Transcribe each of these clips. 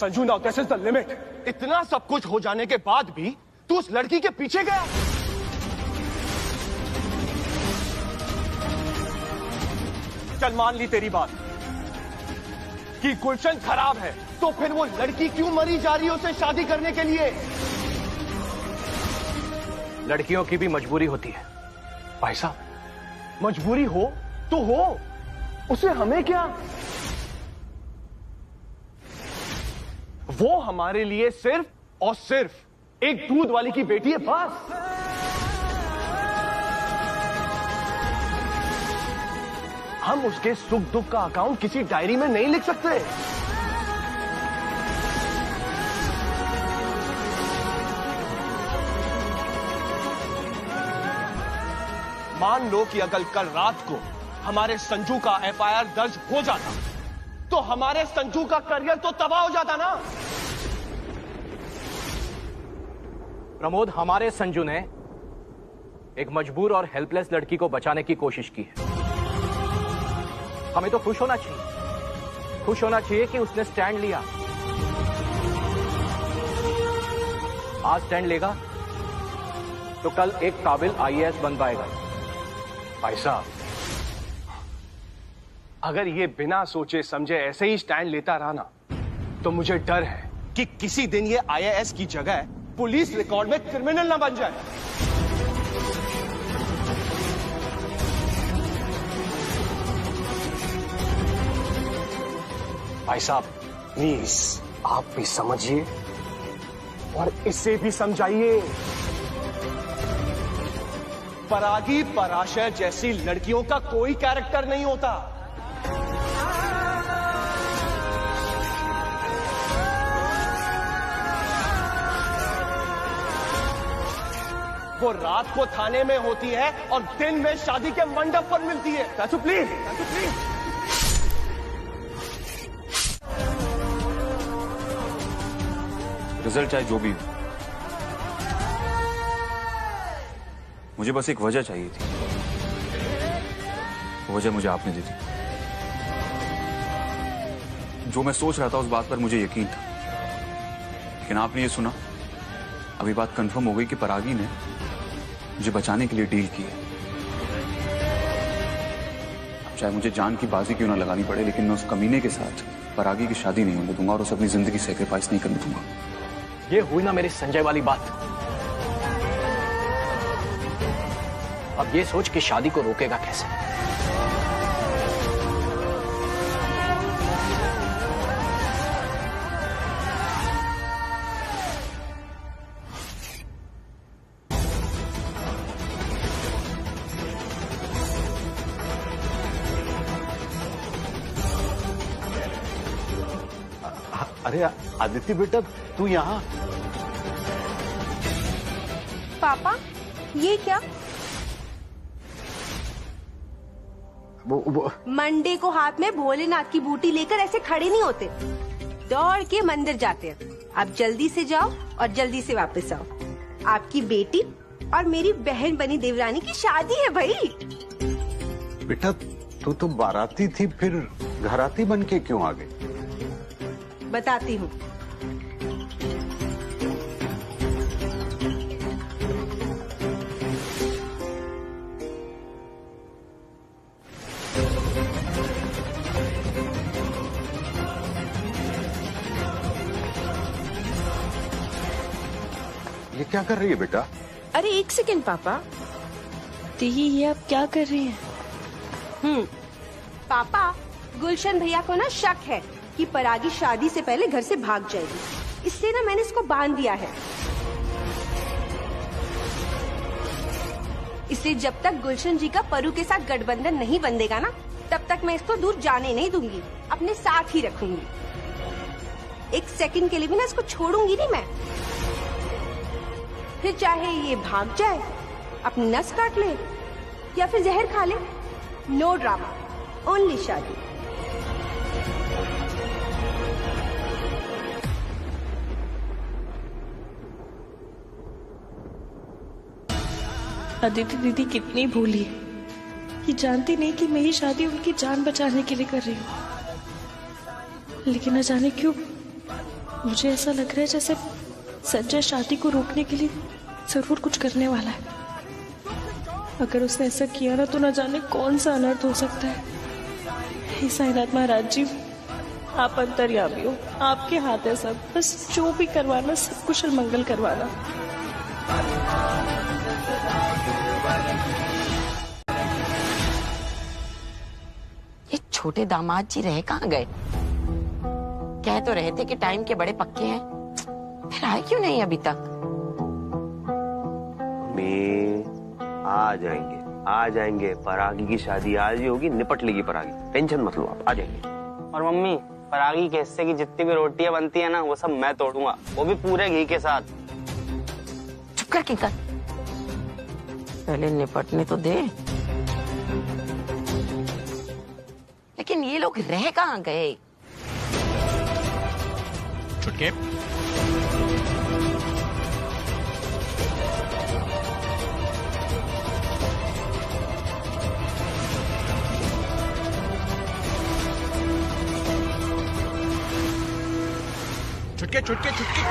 Sanju, now this is the limit. इतना सब कुछ हो जाने के बाद भी तू उस लड़की के पीछे गया? चल मान ली तेरी बात कि गुलशन खराब है, तो फिर वो लड़की क्यों मरी जा रही है उसे शादी करने के लिए? लड़कियों की भी मजबूरी होती है भाई साहब। मजबूरी हो तो हो, उसे हमें क्या? वो हमारे लिए सिर्फ और सिर्फ एक दूध वाली की बेटी है, बस। हम उसके सुख दुख का अकाउंट किसी डायरी में नहीं लिख सकते। मान लो कि अगर कल रात को हमारे संजू का एफआईआर दर्ज हो जाता तो हमारे संजू का करियर तो तबाह हो जाता ना। प्रमोद, हमारे संजू ने एक मजबूर और हेल्पलेस लड़की को बचाने की कोशिश की है। हमें तो खुश होना चाहिए, खुश होना चाहिए कि उसने स्टैंड लिया। आज स्टैंड लेगा तो कल एक काबिल आईएएस बन पाएगा। भाई साहब, अगर ये बिना सोचे समझे ऐसे ही स्टैंड लेता रहा ना, तो मुझे डर है कि किसी दिन ये आईएएस की जगह पुलिस रिकॉर्ड में क्रिमिनल ना बन जाए। भाई साहब, प्लीज आप भी समझिए और इसे भी समझाइए। परागी, पराशर जैसी लड़कियों का कोई कैरेक्टर नहीं होता। वो रात को थाने में होती है और दिन में शादी के मंडप पर मिलती है। चाचू प्लीज, चाचू प्लीज। रिजल्ट चाहे जो भी हो, मुझे बस एक वजह चाहिए थी। वो वजह मुझे आपने दी थी। जो मैं सोच रहा था उस बात पर मुझे यकीन था, लेकिन आपने ये सुना, अभी बात कंफर्म हो गई कि परागी ने मुझे बचाने के लिए डील की है। अब चाहे मुझे जान की बाजी क्यों ना लगानी पड़े, लेकिन मैं उस कमीने के साथ परागी की शादी नहीं होने दूंगा और उसे अपनी जिंदगी सैक्रिफाइस नहीं करने दूंगा। ये हुई ना मेरी संजय वाली बात। अब ये सोच कि शादी को रोकेगा कैसे। अरे आदित्य बेटा, तू यहाँ? पापा, ये क्या? वो मंडे को हाथ में भोलेनाथ की बूटी लेकर ऐसे खड़े नहीं होते, दौड़ के मंदिर जाते हैं। आप जल्दी से जाओ और जल्दी से वापस आओ। आपकी बेटी और मेरी बहन बनी देवरानी की शादी है भाई। बेटा, तू तो बाराती थी, फिर घराती बन के क्यों आ गई? बताती हूँ। ये क्या कर रही है बेटा? अरे एक सेकंड पापा, ये आप क्या कर रही हैं? पापा, गुलशन भैया को ना शक है कि परागी शादी से पहले घर से भाग जाएगी, इसलिए ना मैंने इसको बांध दिया है। इसलिए जब तक गुलशन जी का परू के साथ गठबंधन नहीं बंधेगा ना, तब तक मैं इसको दूर जाने नहीं दूंगी, अपने साथ ही रखूंगी। एक सेकंड के लिए भी ना इसको छोड़ूंगी नहीं मैं। फिर चाहे ये भाग जाए, अपनी नस काट ले या फिर जहर खा ले, नो ड्रामा, ओनली शादी। आदित्य दीदी कितनी भोली है, ये जानती नहीं कि मैं ये शादी उनकी जान बचाने के लिए कर रही हूँ। लेकिन न जाने क्यों मुझे ऐसा लग रहा है जैसे संजय शादी को रोकने के लिए जरूर कुछ करने वाला है। अगर उसने ऐसा किया ना तो न जाने कौन सा अनर्थ हो सकता है। हे साईनाथ महाराज जी, आप अंतर्यामी हो, आपके हाथ है सब। बस जो भी करवाना सब कुशल मंगल करवाना। ये छोटे दामाद जी रह कहाँ गए? कह तो रहे थे कि टाइम के बड़े पक्के हैं, फिर आए क्यों नहीं अभी तक? आ जाएंगे। परागी की शादी आज ही होगी, निपट लेगी परागी, टेंशन मत लो आप, आ जाएंगे। और मम्मी, परागी के हिस्से की जितनी भी रोटियां बनती है ना, वो सब मैं तोड़ूंगा, वो भी पूरे घी के साथ। चुप कर किंकर, पहले निपटने तो दे। लेकिन ये लोग रह कहाँ गए? छुटके, छुटके छुटके छुटके।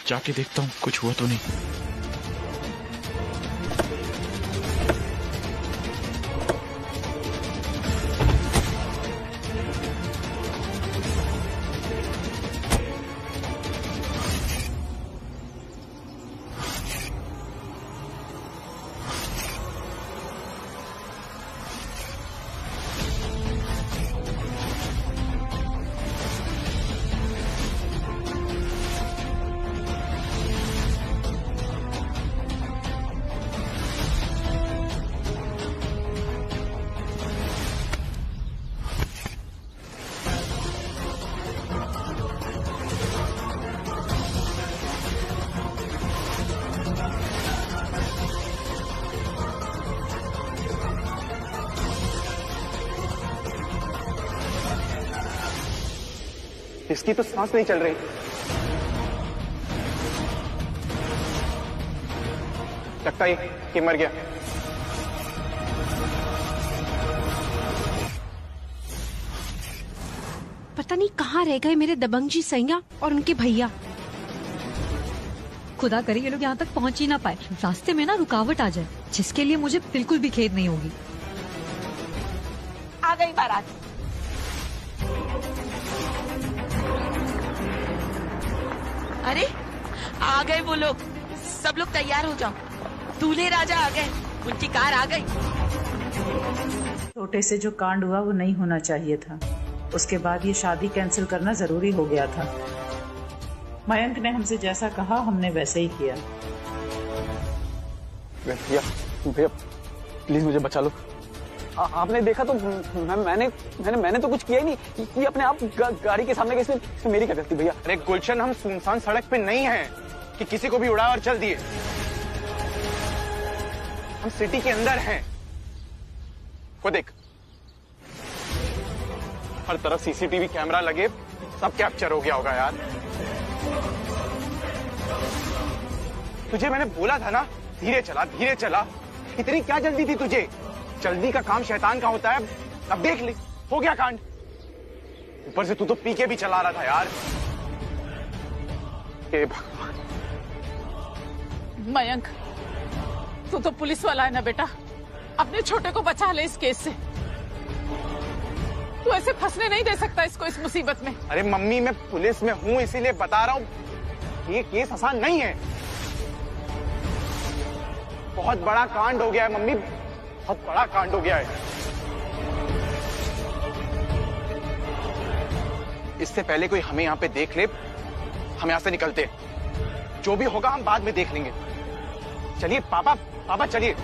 जाके देखता हूँ कुछ हुआ तो नहीं। इसकी तो सांस नहीं चल रही। लगता है कि मर गया। पता नहीं कहाँ रह गए मेरे दबंग जी सैया और उनके भैया। खुदा करे ये लोग यहाँ तक पहुँच ही ना पाए, रास्ते में ना रुकावट आ जाए, जिसके लिए मुझे बिल्कुल भी खेद नहीं होगी। आ गई बारात। अरे आ गए वो लोग, सब लोग तैयार हो जाओ, दूल्हे राजा आ गए, उनकी कार आ गई। छोटे से जो कांड हुआ वो नहीं होना चाहिए था, उसके बाद ये शादी कैंसिल करना जरूरी हो गया था। मयंक ने हमसे जैसा कहा हमने वैसे ही किया। भैया भैया प्लीज मुझे बचा लो। आपने देखा तो मैंने तो कुछ किया ही नहीं, ये अपने आप गाड़ी के सामने कैसे मेरी क्या गलती भैया। अरे गुलशन, हम सुनसान सड़क पे नहीं हैं कि किसी को भी उड़ा और चल दिए। हम सिटी के अंदर हैं। वो देख, हर तरफ सीसीटीवी कैमरा लगे, सब कैप्चर हो गया होगा यार। तुझे मैंने बोला था ना, धीरे चला। इतनी क्या जल्दी थी तुझे? जल्दी का काम शैतान का होता है। अब देख ले, हो गया कांड। ऊपर से तू तो पी के भी चला रहा था यार। हे भगवान। मयंक, तू तो पुलिस वाला है ना बेटा, अपने छोटे को बचा ले इस केस से। तू ऐसे फंसने नहीं दे सकता इसको इस मुसीबत में। अरे मम्मी, मैं पुलिस में हूं इसीलिए बता रहा हूं, ये केस आसान नहीं है। बहुत बड़ा कांड हो गया है मम्मी, बहुत बड़ा कांड हो गया है। इससे पहले कोई हमें यहाँ पे देख ले, हम यहाँ से निकलते हैं। जो भी होगा हम बाद में देख लेंगे। चलिए पापा चलिए।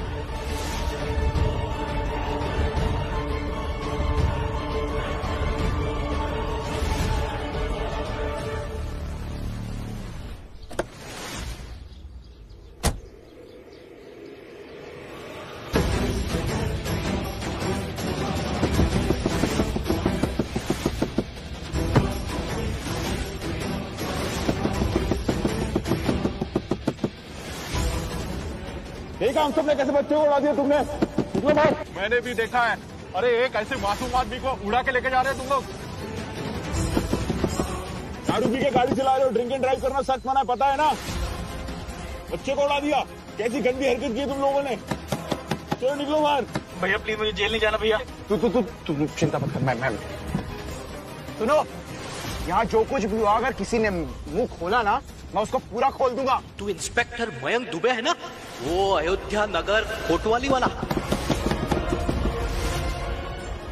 देखा हम सबने कैसे बच्चे को उड़ा दिया तुमने? निकलो बाहर। मैंने भी देखा है। अरे एक ऐसे मासूम आदमी को उड़ा के लेके जा रहे हो तुम लोग। दारू पी के गाड़ी चला रहे हो, ड्रिंक एंड ड्राइव करना सख्त मना है, पता है ना? बच्चे को उड़ा दिया, कैसी गंदी हरकत की तुम लोगों ने। चलो निकलो बाहर। भैया प्लीज मुझे जेल नहीं जाना भैया। तू चिंता मत कर, मैं सुनो, यहाँ जो कुछ भी हुआ अगर किसी ने मुंह खोला ना मैं उसको पूरा खोल दूंगा। तू इंस्पेक्टर मयंक दुबे है ना, वो अयोध्या नगर कोतवाली वाला।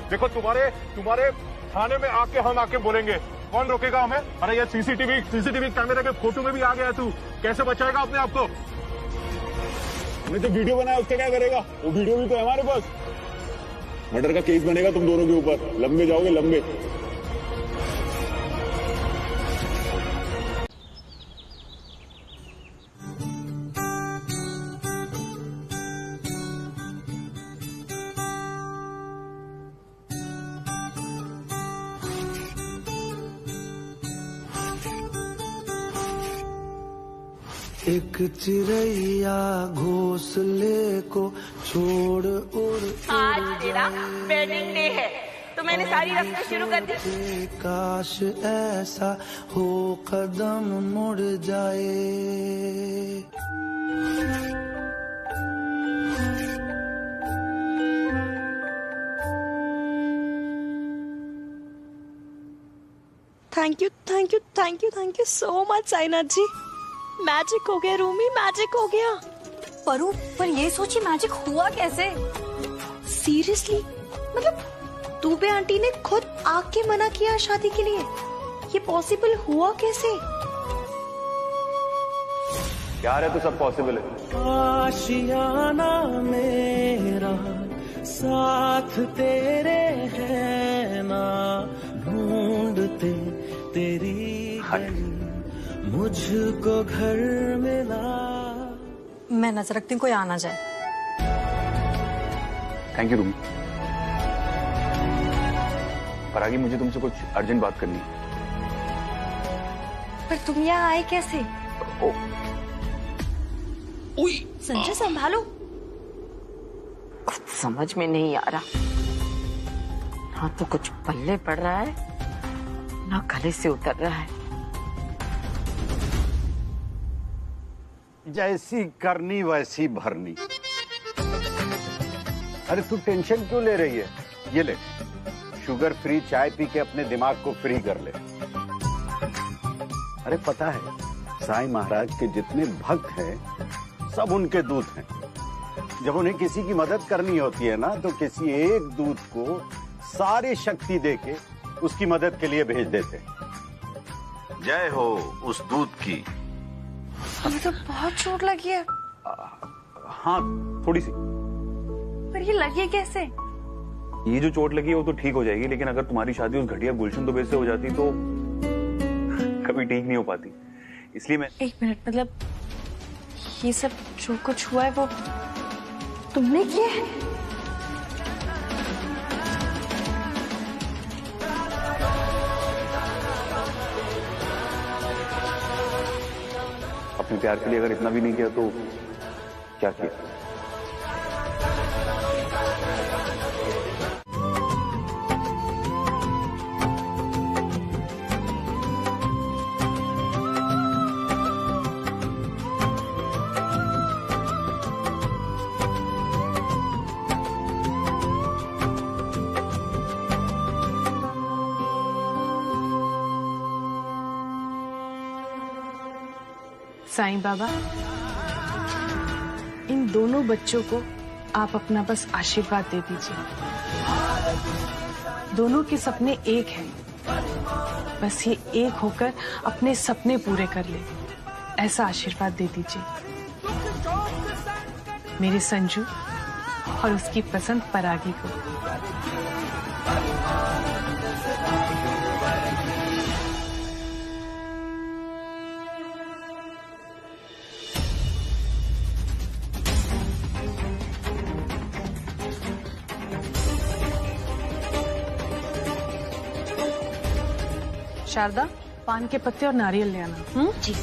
देखो तुम्हारे थाने में आके हम आके बोलेंगे, कौन रोकेगा हमें? अरे ये सीसीटीवी कैमरे के फोटो में भी आ गया, तू कैसे बचाएगा अपने आप को? हमने जो वीडियो बनाया उसका क्या करेगा? वो वीडियो भी तो है हमारे पास। मर्डर का केस बनेगा तुम दोनों के ऊपर, लंबे जाओगे लंबे। एक चिड़ैया घोंसले को छोड़ उड़ आज तेरा वेडिंग डे है तो मैंने सारी रस्में शुरू कर दी। काश ऐसा हो कदम मुड़ जाए। Thank you so much Sainath ji. Magic हो गया रूमी, मैजिक हो गया। पर ये सोचिए मैजिक हुआ कैसे? सीरियसली मतलब दुबे आंटी ने खुद आके मना किया शादी के लिए, ये पॉसिबल हुआ कैसे? यार है तो सब पॉसिबल है। आशियाना मेरा साथ तेरे है ना, ढूंढते तेरी गली मुझको घर मिला। मैं नजर रखती हूँ कोई आना जाए। Thank you Rumi. परागी मुझे तुमसे कुछ अर्जेंट बात करनी है। पर तुम यहाँ आए कैसे? संजय संभालो। कुछ समझ में नहीं आ रहा, ना तो कुछ पल्ले पड़ रहा है ना गले से उतर रहा है। जैसी करनी वैसी भरनी। अरे तू टेंशन क्यों ले रही है? ये ले, शुगर फ्री चाय पी के अपने दिमाग को फ्री कर ले। अरे पता है साईं महाराज के जितने भक्त हैं सब उनके दूत हैं। जब उन्हें किसी की मदद करनी होती है ना तो किसी एक दूत को सारी शक्ति देके उसकी मदद के लिए भेज देते हैं। जय हो उस दूत की। हमें तो बहुत चोट लगी है। हाँ थोड़ी सी। पर ये लगी कैसे? ये जो चोट लगी है वो तो ठीक हो जाएगी, लेकिन अगर तुम्हारी शादी उस घटिया गुलशन दुबे से हो जाती तो कभी ठीक नहीं हो पाती। इसलिए मैं एक मिनट, मतलब ये सब जो कुछ हुआ है वो तुमने किया है? अपने प्यार के लिए अगर इतना भी नहीं किया तो क्या किया? साईं बाबा, इन दोनों बच्चों को आप अपना बस आशीर्वाद दे दीजिए। दोनों के सपने एक हैं, बस ये एक होकर अपने सपने पूरे कर ले, ऐसा आशीर्वाद दे दीजिए। मेरे संजू और उसकी पसंद परागी को। शारदा, पान के पत्ते और नारियल ले आना। जी।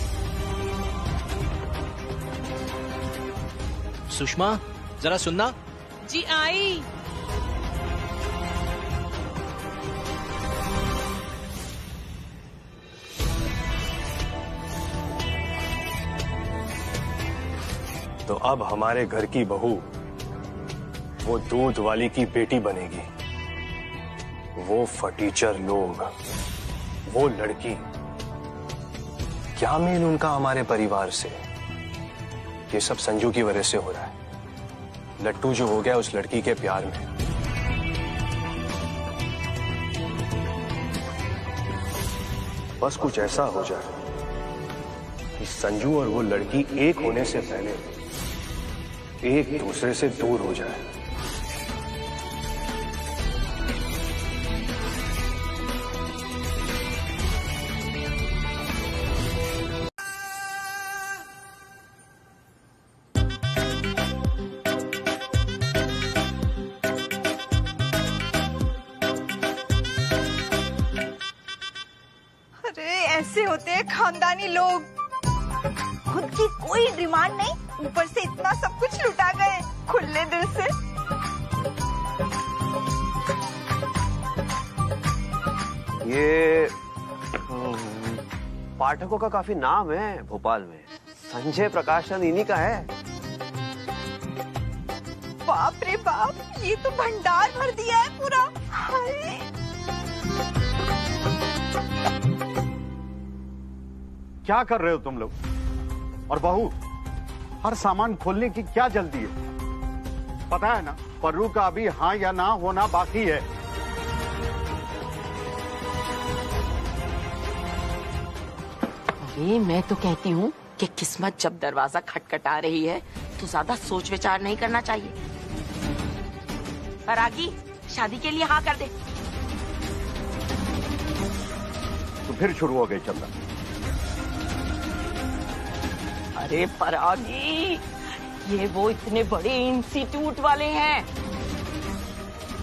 सुषमा जरा सुनना। जी आई। तो अब हमारे घर की बहू वो दूध वाली की बेटी बनेगी। वो फटीचर लोग, वो लड़की, क्या मेल उनका हमारे परिवार से? ये सब संजू की वजह से हो रहा है। लट्टू जो हो गया उस लड़की के प्यार में। बस कुछ ऐसा हो जाए कि संजू और वो लड़की एक होने से पहले एक दूसरे से दूर हो जाए। अरे ऐसे होते हैं खानदानी लोग, खुद की कोई डिमांड नहीं, ऊपर से इतना सब कुछ लुटा गए खुले दिल से। ये पाठकों का काफी नाम है भोपाल में। संजय प्रकाशन इन्हीं का है। बाप रे बाप, ये तो भंडार भर दिया है पूरा। हाय। क्या कर रहे हो तुम लोग? और बहू, हर सामान खोलने की क्या जल्दी है? पता है ना, पर्रू का अभी हाँ या ना होना बाकी है। अरे मैं तो कहती हूँ कि किस्मत जब दरवाजा खटखटा रही है तो ज्यादा सोच विचार नहीं करना चाहिए। परागी, शादी के लिए हाँ कर दे। तो फिर शुरू हो गई चंदा। अरे परागी, ये वो इतने बड़े इंस्टीट्यूट वाले हैं,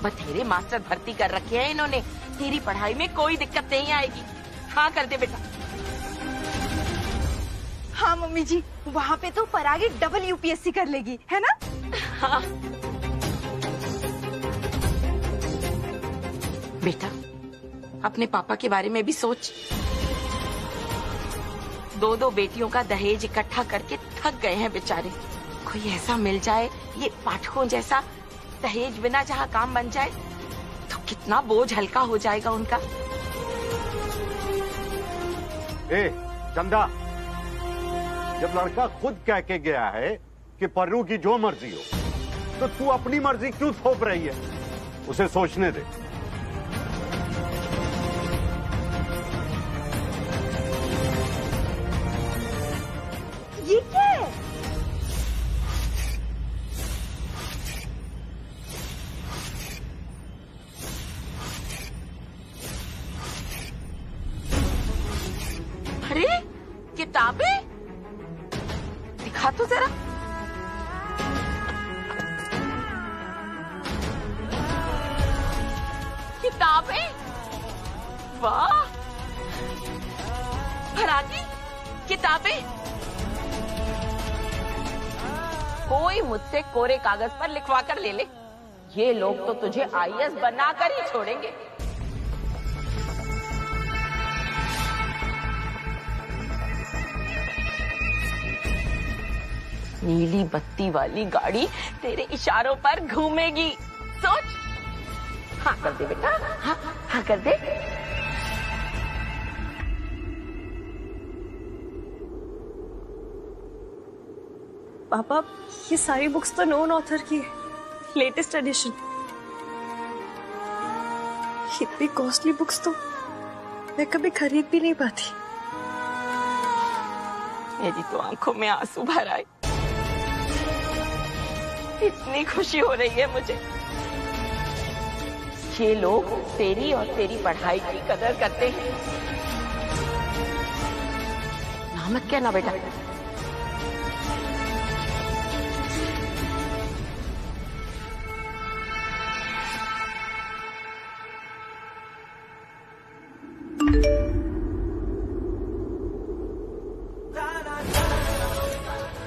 बथेरे मास्टर भर्ती कर रखे हैं इन्होंने। तेरी पढ़ाई में कोई दिक्कत नहीं आएगी। हाँ कर दे बेटा। हाँ मम्मी जी, वहाँ पे तो परागी डबल यूपीएससी कर लेगी, है ना? हाँ बेटा, अपने पापा के बारे में भी सोच। दो बेटियों का दहेज इकट्ठा करके थक गए हैं बेचारे। कोई ऐसा मिल जाए ये पाठकों जैसा, दहेज बिना जहाँ काम बन जाए तो कितना बोझ हल्का हो जाएगा उनका। ए चंदा, जब लड़का खुद कह के गया है कि पर्रू की जो मर्जी हो, तो तू अपनी मर्जी क्यों थोप रही है? उसे सोचने दे। ये क्या है? अरे किताबें, दिखा तो जरा। किताबें, वाह। परागी, किताबें। कोई मुझसे कोरे कागज पर लिखवा कर ले ले। ये लोग तो तुझे आईएएस बनाकर ही छोड़ेंगे। नीली बत्ती वाली गाड़ी तेरे इशारों पर घूमेगी, सोच। हाँ कर दे बेटा, हाँ हाँ कर दे। पापा, ये सारी बुक्स तो नोन ऑथर की है, लेटेस्ट एडिशन। इतनी कॉस्टली बुक्स तो मैं कभी खरीद भी नहीं पाती। मेरी तो आंखों में आंसू भर आए। इतनी खुशी हो रही है मुझे। ये लोग तेरी और तेरी पढ़ाई की कदर करते हैं। ना मत कहना बेटा।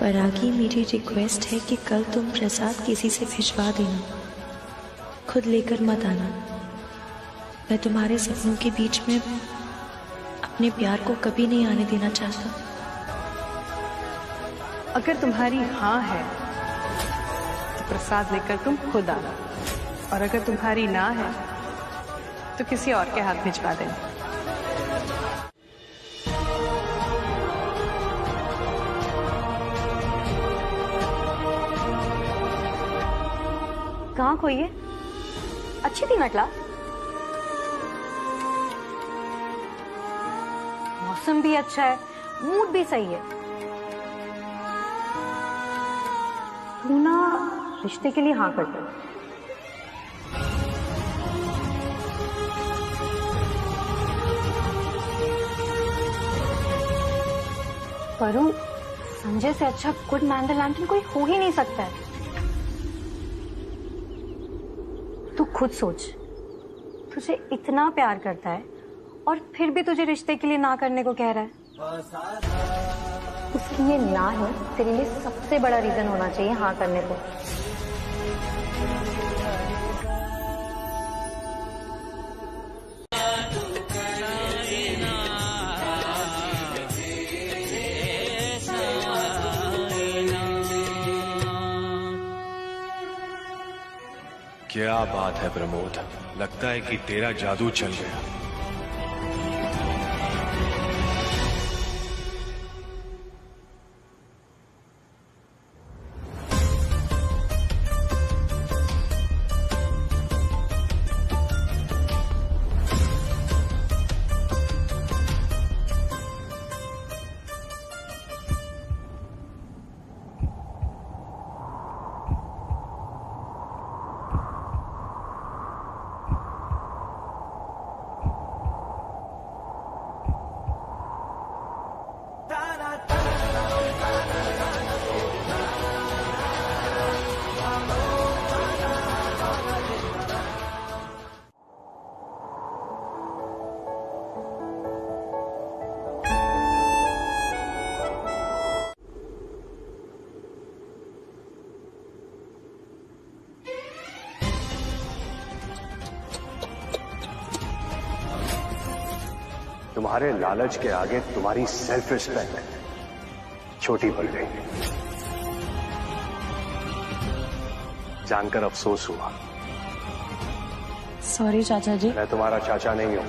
परागी, मेरी रिक्वेस्ट है कि कल तुम प्रसाद किसी से भिजवा देना, खुद लेकर मत आना। मैं तुम्हारे सपनों के बीच में अपने प्यार को कभी नहीं आने देना चाहता। अगर तुम्हारी हाँ है तो प्रसाद लेकर तुम खुद आना, और अगर तुम्हारी ना है तो किसी और के हाथ भिजवा देना। कहाँ खोई है? अच्छी थी नटला। मौसम भी अच्छा है, मूड भी सही है। तू ना रिश्ते के लिए हाँ कर दे। वरुण, संजय से अच्छा गुड मैन द लैंटर्न कोई हो ही नहीं सकता है। तू खुद सोच, तुझे इतना प्यार करता है और फिर भी तुझे रिश्ते के लिए ना करने को कह रहा है। उसकी ये ना है तेरे लिए सबसे बड़ा रीजन होना चाहिए हाँ करने को। क्या बात है प्रमोद, लगता है कि तेरा जादू चल गया। तुम्हारे लालच के आगे तुम्हारी सेल्फ रिस्पेक्ट छोटी पड़ गई। जानकर अफसोस हुआ। सॉरी चाचा जी। मैं तुम्हारा चाचा नहीं हूं।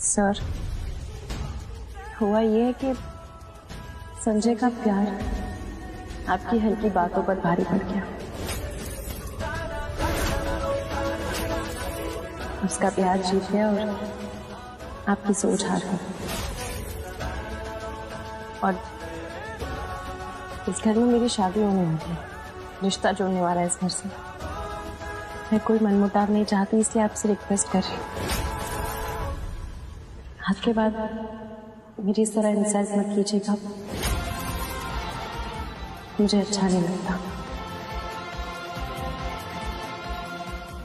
सर, हुआ ये है कि संजय का प्यार आपकी हल्की बातों पर भारी पड़ गया। उसका प्यार जीत गया और आपकी सोच हार गई। और इस घर में मेरी शादी होने वाली है, रिश्ता जोड़ने वाला है इस घर से। मैं कोई मनमुटाव नहीं चाहती, इसलिए आपसे रिक्वेस्ट कर रही हूँ, आज के बाद मेरी इस तरह इंसल्ट मत कीजिएगा, मुझे अच्छा नहीं लगता।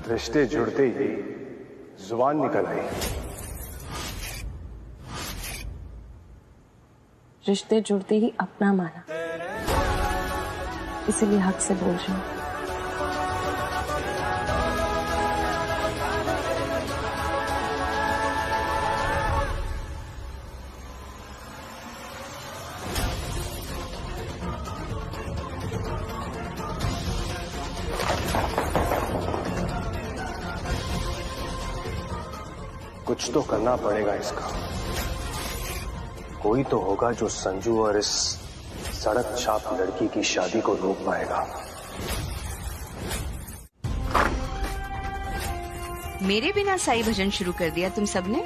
रिश्ते जुड़ते ही जुबान निकल आई। रिश्ते जुड़ते ही अपना माना, इसीलिए हक से बोल रही हूँ। कुछ तो करना पड़ेगा इसका। कोई तो होगा जो संजू और इस सड़क छाप लड़की की शादी को रोक पाएगा। मेरे बिना साई भजन शुरू कर दिया तुम सबने।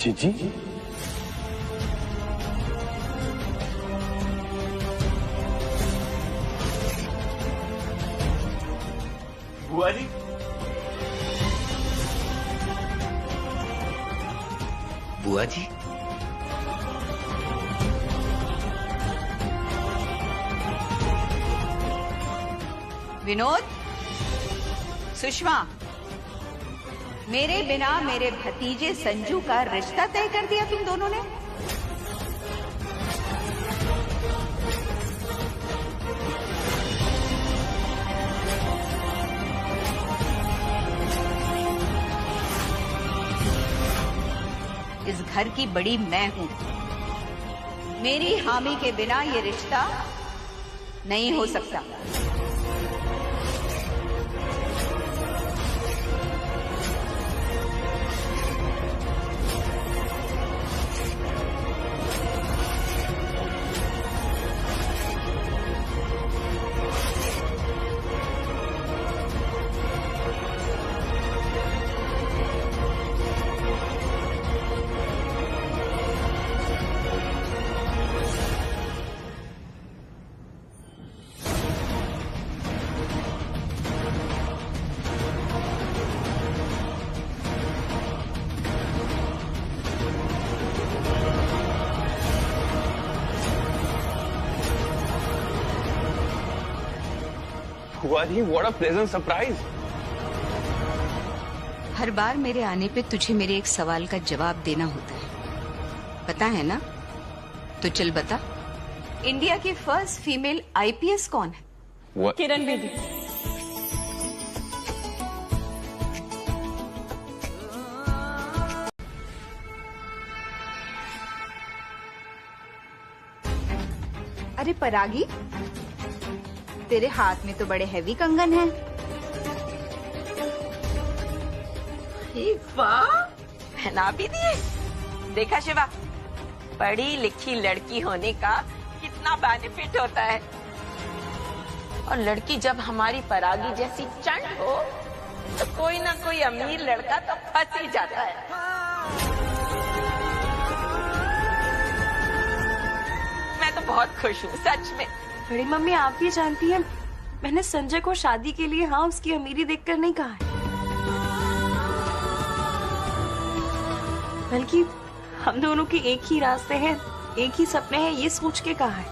जीजी, बुआ जी, बुआ जी, विनोद, सुषमा, मेरे बिना मेरे भतीजे संजू का रिश्ता तय कर दिया तुम दोनों ने। इस घर की बड़ी मैं हूं, मेरी हामी के बिना ये रिश्ता नहीं हो सकता। बुआ जी, व्हाट अ प्लेजेंट सरप्राइज। हर बार मेरे आने पे तुझे मेरे एक सवाल का जवाब देना होता है, पता है ना? तो चल बता, इंडिया की फर्स्ट फीमेल आईपीएस कौन है? किरण बेदी। अरे परागी, तेरे हाथ में तो बड़े हैवी कंगन हैं। वाह, पहना भी दिए। देखा शिवा, पढ़ी लिखी लड़की होने का कितना बेनिफिट होता है। और लड़की जब हमारी परागी जैसी चंड हो तो कोई ना कोई अमीर लड़का तो फंस ही जाता है। मैं तो बहुत खुश हूँ सच में। बड़ी मम्मी, आप भी जानती हैं, मैंने संजय को शादी के लिए हाँ उसकी अमीरी देखकर नहीं कहा है, बल्कि हम दोनों के एक ही रास्ते हैं, एक ही सपने हैं, ये सोच के कहा है।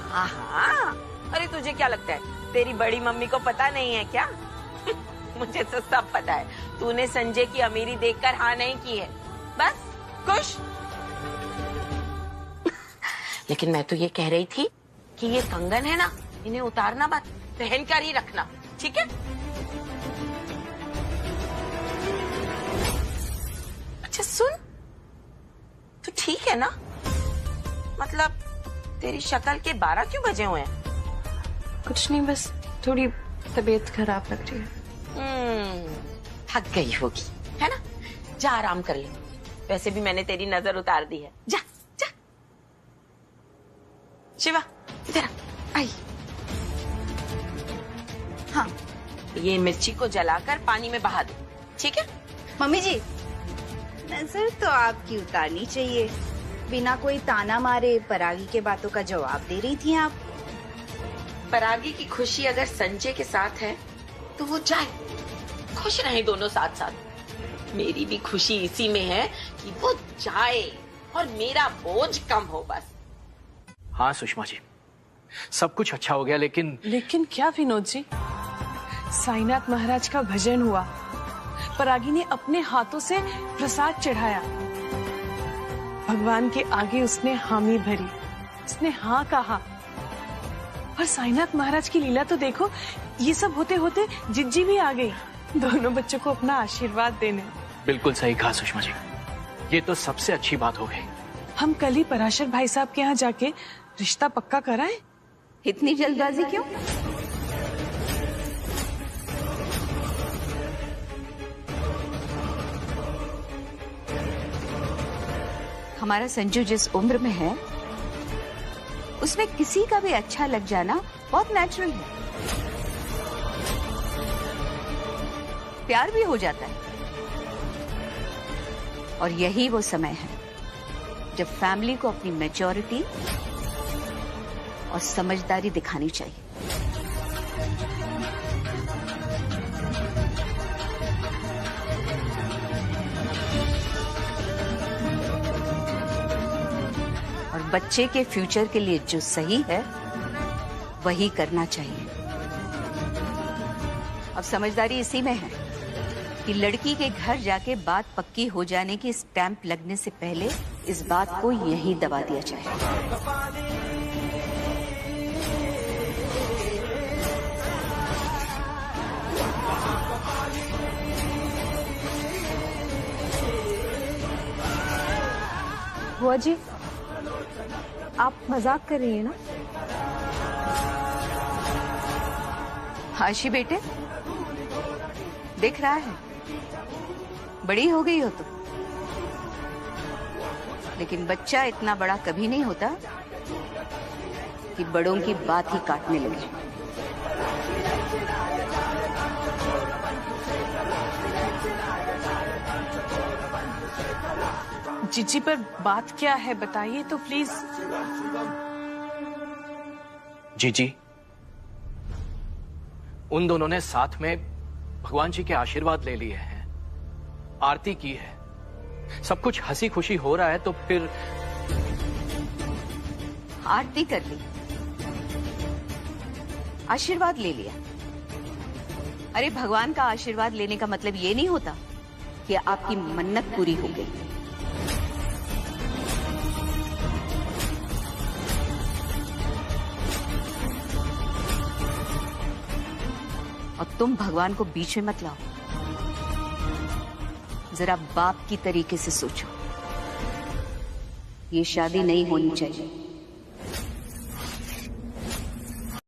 हाँ, अरे तुझे क्या लगता है तेरी बड़ी मम्मी को पता नहीं है क्या? मुझे तो सब पता है। तूने संजय की अमीरी देखकर हाँ नहीं की है, बस खुश। लेकिन मैं तो ये कह रही थी कि ये कंगन है ना, इन्हें उतारना मत, पहन कर ही रखना, ठीक है? अच्छा सुन, तो ठीक है ना? मतलब तेरी शक्ल के 12 क्यों बजे हुए हैं? कुछ नहीं, बस थोड़ी तबीयत खराब लग रही है। थक गई होगी, है ना? जा आराम कर ले। वैसे भी मैंने तेरी नजर उतार दी है। जा जा। शिवा इधर आई। हाँ, ये मिर्ची को जलाकर पानी में बहा दो, ठीक है? मम्मी जी, नजर तो आपकी उतारनी चाहिए। बिना कोई ताना मारे परागी के बातों का जवाब दे रही थी आप। परागी की खुशी अगर संजय के साथ है तो वो जाए, खुश रहे दोनों साथ साथ। मेरी भी खुशी इसी में है कि वो जाए और मेरा बोझ कम हो बस। हाँ सुषमा जी, सब कुछ अच्छा हो गया, लेकिन क्या विनोद जी? साईनाथ महाराज का भजन हुआ, परागी ने अपने हाथों से प्रसाद चढ़ाया, भगवान के आगे उसने हामी भरी, उसने हाँ कहा। और साईनाथ महाराज की लीला तो देखो, ये सब होते होते जिज्जी भी आ गई दोनों बच्चों को अपना आशीर्वाद देने। बिल्कुल सही कहा सुषमा जी, ये तो सबसे अच्छी बात हो गई। हम कल ही पराशर भाई साहब के यहाँ जाके रिश्ता पक्का कराएं। इतनी जल्दबाजी क्यों? हमारा संजू जिस उम्र में है उसमें किसी का भी अच्छा लग जाना बहुत नेचुरल है। प्यार भी हो जाता है। और यही वो समय है जब फैमिली को अपनी मैच्योरिटी और समझदारी दिखानी चाहिए। बच्चे के फ्यूचर के लिए जो सही है वही करना चाहिए। अब समझदारी इसी में है कि लड़की के घर जाके बात पक्की हो जाने की स्टैंप लगने से पहले इस बात को यहीं दबा दिया जाए। बुआ जी, आप मजाक कर रही हैं ना? आशी बेटे, दिख रहा है बड़ी हो गई हो तुम, लेकिन बच्चा इतना बड़ा कभी नहीं होता कि बड़ों की बात ही काटने लगे। जीजी, पर बात क्या है बताइए तो प्लीज। जीजी, उन दोनों ने साथ में भगवान जी के आशीर्वाद ले लिए हैं, आरती की है, सब कुछ हंसी खुशी हो रहा है, तो फिर आरती कर ली, आशीर्वाद ले लिया। अरे भगवान का आशीर्वाद लेने का मतलब ये नहीं होता कि आपकी मन्नत पूरी हो गई। और तुम भगवान को बीच में मत लाओ, जरा बाप की तरीके से सोचो। ये शादी नहीं होनी चाहिए।